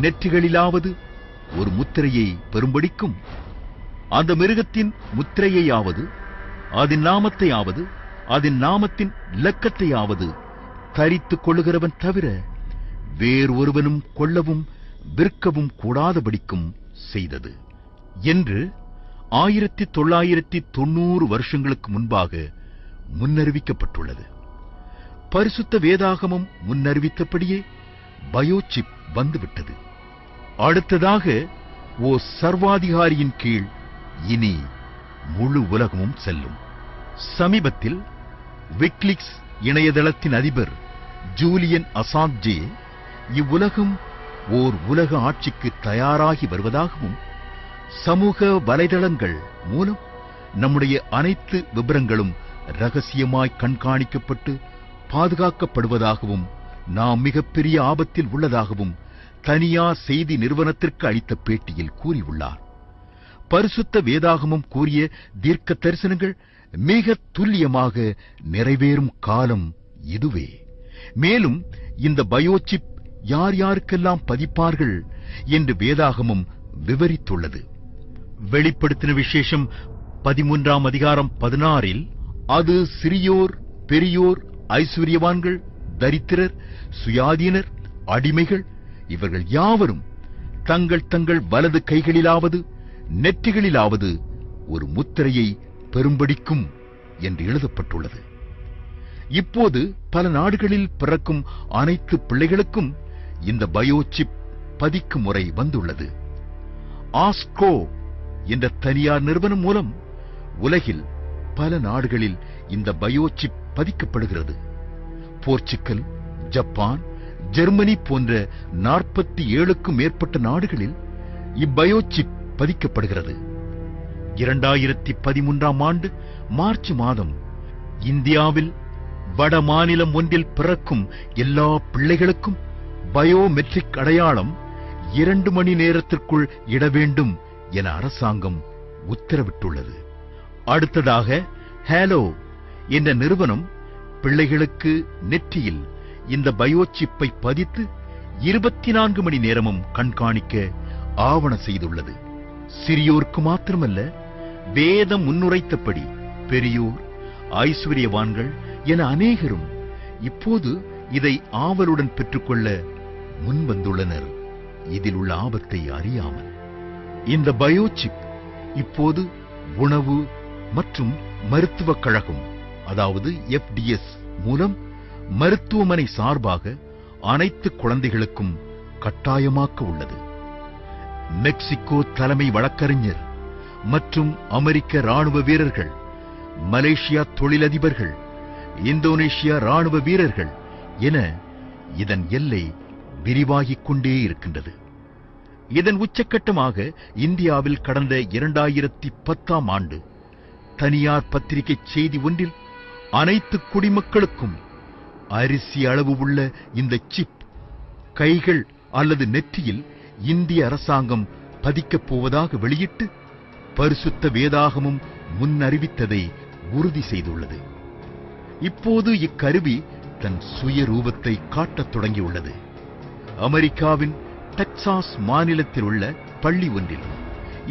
நெற்றிகளிலாவது ஒரு முத்திரையை பெறும்படிக்கும் அந்த மிருகத்தின் முத்திரையையாவது அதன் நாமத்தையாவது அதன் நாமத்தின் இலக்கத்தையாவது தரித்துக் கொள்ளுகிறவன் தவிர வேறொருவனும் கொள்ளவும் விற்கவும் கூடாதபடிக்கும் செய்தது என்று 1990 வருஷங்களுக்கு முன்பாக முன்னறிவிக்கப்பட்டுள்ளது. பரிசுத்த வேதாகமம் முன்னறிவித்தபடியே பயோசிப் வந்துவிட்டது. அடுத்ததாக சர்வாதிகாரியின் கீழ் இனி முழு உலகமும் செல்லும். சமீபத்தில் விக்கிலீக்ஸ் இணையதளத்தின் அதிபர் ஜூலியன் அசாஞ்சே இவ்வுலகம் உலக ஆட்சிக்கு தயாராகி வருவதாகவும் சமூக வலைதளங்கள் மூலம் நம்முடைய அனைத்து விபரங்களும் ரகசியமாய் கண்காணிக்கப்பட்டு பாதுகாக்கப்படுவதாகவும் நாம் மிகப்பெரிய ஆபத்தில் உள்ளதாகவும் தனியார் செய்தி நிறுவனத்திற்கு அளித்த பேட்டியில் கூறியுள்ளார். பரிசுத்த வேதாகமம் கூறிய தீர்க்க தரிசனங்கள் மிக துல்லியமாக நிறைவேறும் காலம் இதுவே. மேலும் இந்த பயோசிப் யார் யாருக்கெல்லாம் பதிப்பார்கள் என்று வேதாகமம் விவரித்துள்ளது. வெளிப்படுத்தின விசேஷம் 13ஆம் அதிகாரம் 16 அது சிறியோர் பெரியோர் ஐஸ்வர்யவான்கள் தரித்திரர் சுயாதீனர் அடிமைகள் இவர்கள் யாவரும் தங்கள் தங்கள் வலது கைகளிலாவது நெற்றிகளிலாவது ஒரு முத்திரையை பெறும்படிக்கும் என்று எழுதப்பட்டுள்ளது. இப்போது பல நாடுகளில் பிறக்கும் அனைத்து பிள்ளைகளுக்கும் இந்த பயோசிப் பதிக்கும் முறை வந்துள்ளது. ஆஸ்கோ என்ற தனியார் நிறுவனம் மூலம் உலகில் பல நாடுகளில் இந்த பயோசிப் பதிக்கப்படுகிறது. போர்ச்சுகல், ஜப்பான், ஜெர்மனி போன்ற 47க்கும் மேற்பட்ட நாடுகளில் இப்பயோசிப் பதிக்கப்படுகிறது. 2013ஆம் ஆண்டு மார்ச் மாதம் இந்தியாவில் வட மாநிலம் ஒன்றில் பிறக்கும் எல்லா பிள்ளைகளுக்கும் பயோமெட்ரிக் அடையாளம் 2 மணி நேரத்திற்குள் இட வேண்டும் என அரசாங்கம் உத்தரவிட்டுள்ளது. அடுத்ததாக ஹேலோ என்ற நிறுவனம் பிள்ளைகளுக்கு நெற்றியில் இந்த பயோசிப்பை பதித்து 24 மணி நேரமும் கண்காணிக்க ஆவண செய்துள்ளது. சிறியோருக்கு மாத்திரமல்ல, வேதம் முன்னுரைத்தபடி பெரியோர் ஐஸ்வர்யவான்கள் என அநேகரும் இப்போது இதை ஆவலுடன் பெற்றுக்கொள்ள முன்வந்துள்ளனர், இதில் உள்ள ஆபத்தை அறியாமல். இந்த பயோசிப் இப்போது உணவு மற்றும் மருத்துவக் கழகம், அதாவது FDS மூலம் மருத்துவமனை சார்பாக அனைத்து குழந்தைகளுக்கும் கட்டாயமாக்க உள்ளது. மெக்சிகோ தலைமை வழக்கறிஞர் மற்றும் அமெரிக்க ராணுவ வீரர்கள், மலேசியா தொழிலதிபர்கள், இந்தோனேஷியா ராணுவ வீரர்கள் என இதன் எல்லை விரிவாகிக் கொண்டே இருக்கின்றது. இதன் உச்சக்கட்டமாக இந்தியாவில் கடந்த 2010ஆம் ஆண்டு தனியார் பத்திரிகை செய்தி ஒன்றில் அனைத்து குடிமக்களுக்கும் அரிசி அளவு உள்ள இந்த சிப் கைகள் அல்லது நெற்றியில் இந்திய அரசாங்கம் பதிக்கப் போவதாக வெளியிட்டு பரிசுத்த வேதாகமும் முன்னறிவித்ததை உறுதி செய்துள்ளது. இப்போது இக்கருவி தன் சுயரூபத்தை காட்டத் தொடங்கியுள்ளது. அமெரிக்காவின் டெக்சாஸ் மாநிலத்தில் உள்ள பள்ளி ஒன்றில்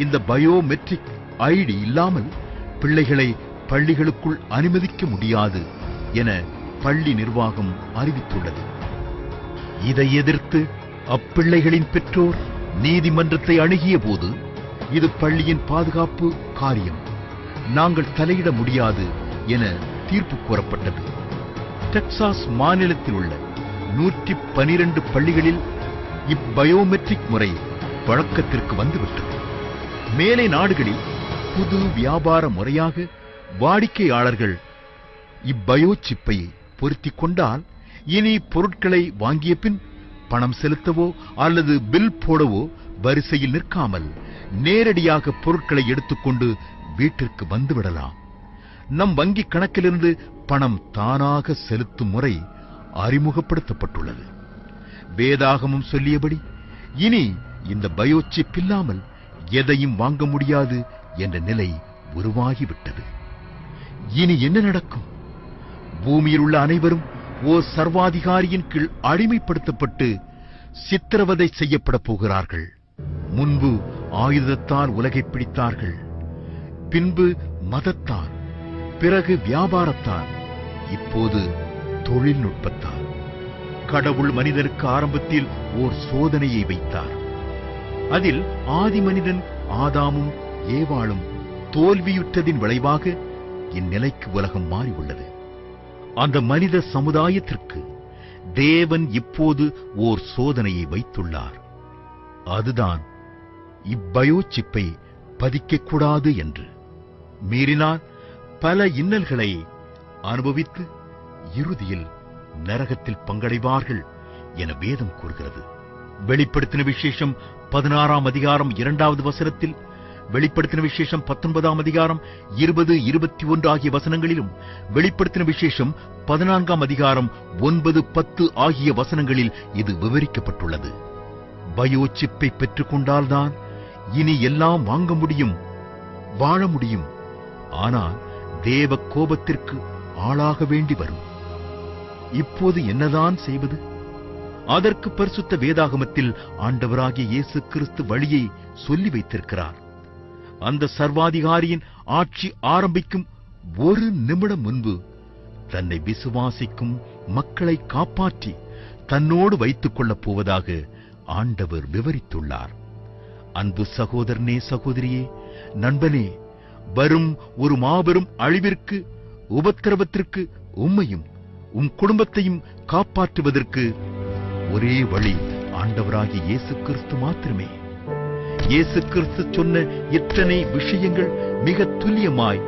இந்த பயோமெட்ரிக் ஐடி இல்லாமல் பிள்ளைகளை பள்ளிகளுக்குள் அனுமதிக்க முடியாது என பள்ளி நிர்வாகம் அறிவித்துள்ளது. இதை எதிர்த்து அப்பிள்ளைகளின் பெற்றோர் நீதிமன்றத்தை அணுகிய போது இது பள்ளியின் பாதுகாப்பு காரியம், நாங்கள் தலையிட முடியாது என தீர்ப்பு கூறப்பட்டது. டெக்சாஸ் மாநிலத்தில் உள்ள 112 பள்ளிகளில் இப்பயோமெட்ரிக் முறை வழக்கத்திற்கு வந்துவிட்டது. மேலை நாடுகளில் புது வியாபார முறையாக வாடிக்கையாளர்கள் இப்பயோசிப்பை பொருத்திக் கொண்டால் இனி பொருட்களை வாங்கிய பின் பணம் செலுத்தவோ அல்லது பில் போடவோ வரிசையில் நிற்காமல் நேரடியாக பொருட்களை எடுத்துக்கொண்டு வீட்டிற்கு வந்துவிடலாம். நம் வங்கிக் கணக்கிலிருந்து பணம் தானாக செலுத்தும் முறை அறிமுகப்படுத்தப்பட்டுள்ளது. வேதாகமும் சொல்லியபடி இனி இந்த பயோசிப் இல்லாமல் எதையும் வாங்க முடியாது என்ற நிலை உருவாகிவிட்டது. இனி என்ன நடக்கும்? பூமியில் உள்ள அனைவரும் சர்வாதிகாரியின் கீழ் அடிமைப்படுத்தப்பட்டு சித்திரவதை செய்யப்பட போகிறார்கள். முன்பு ஆயுதத்தால் உலகை பிடித்தார்கள், பின்பு மதத்தால், பிறகு வியாபாரத்தால், இப்போது தொழில்நுட்பத்தால். கடவுள் மனிதனுக்கு ஆரம்பத்தில் ஓர் சோதனையை வைத்தார். அதில் ஆதி மனிதன் ஆதாமும் ஏவாளும் தோல்வியுற்றதின் விளைவாக இந்நிலைக்கு உலகம் மாறி உள்ளது. அந்த மனித சமுதாயத்திற்கு தேவன் இப்போது ஓர் சோதனையை வைத்துள்ளார். அதுதான் இப்பயோசிப்பை பதிக்கக்கூடாது என்று. மீறினால் பல இன்னல்களை அனுபவித்து இறுதியில் நரகத்தில் பங்கடைவார்கள் என வேதம் கூறுகிறது. வெளிப்படுத்தின விசேஷம் 16ஆம் அதிகாரம் 2வது வசனத்தில், வெளிப்படுத்தின விசேஷம் 19ஆம் அதிகாரம் 20, 21 ஆகிய வசனங்களிலும், வெளிப்படுத்தின விசேஷம் 14ஆம் அதிகாரம் 9, 10 ஆகிய வசனங்களில் இது விவரிக்கப்பட்டுள்ளது. பயோசிப்பை பெற்றுக் கொண்டால்தான் இனி எல்லாம் வாங்க முடியும், வாழ முடியும். ஆனால் தேவ கோபத்திற்கு ஆளாக வேண்டி வரும். இப்போது என்னதான் செய்வது? அதற்கு பரிசுத்த வேதாகமத்தில் ஆண்டவராகிய இயேசு கிறிஸ்து வழியை சொல்லி வைத்திருக்கிறார். அந்த சர்வாதிகாரியின் ஆட்சி ஆரம்பிக்கும் ஒரு நிமிடம் முன்பு தன்னை விசுவாசிக்கும் மக்களை காப்பாற்றி தன்னோடு வைத்துக் கொள்ளப் போவதாக ஆண்டவர் விவரித்துள்ளார். அன்பு சகோதரனே, சகோதரியே, நண்பனே, வரும் ஒரு மாபெரும் அழிவிற்கு, உபத்திரவத்திற்கு உம்மையும் உம் குடும்பத்தையும் காப்பாற்றுவதற்கு ஒரே வழி ஆண்டவராகிய இயேசு கிறிஸ்து மாத்திரமே. இயேசு கிறிஸ்து சொன்ன இத்தனை விஷயங்கள் மிக துல்லியமாய்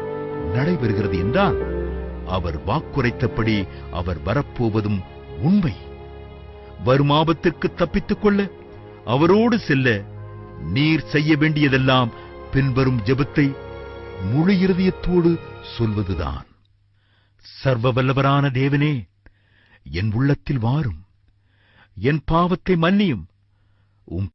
நடைபெறுகிறது என்றால் அவர் வாக்குரைத்தபடி அவர் வரப்போவதும் உண்மை. வரும் ஆபத்திற்கு தப்பித்துக் கொள்ள, அவரோடு செல்ல நீர் செய்ய வேண்டியதெல்லாம் பின்வரும் ஜெபத்தை முழு இருதயத்தோடு சொல்வதுதான். சர்வ வல்லவரான தேவனே, என் உள்ளத்தில் வாரும், என் பாவத்தை மன்னியும், உம்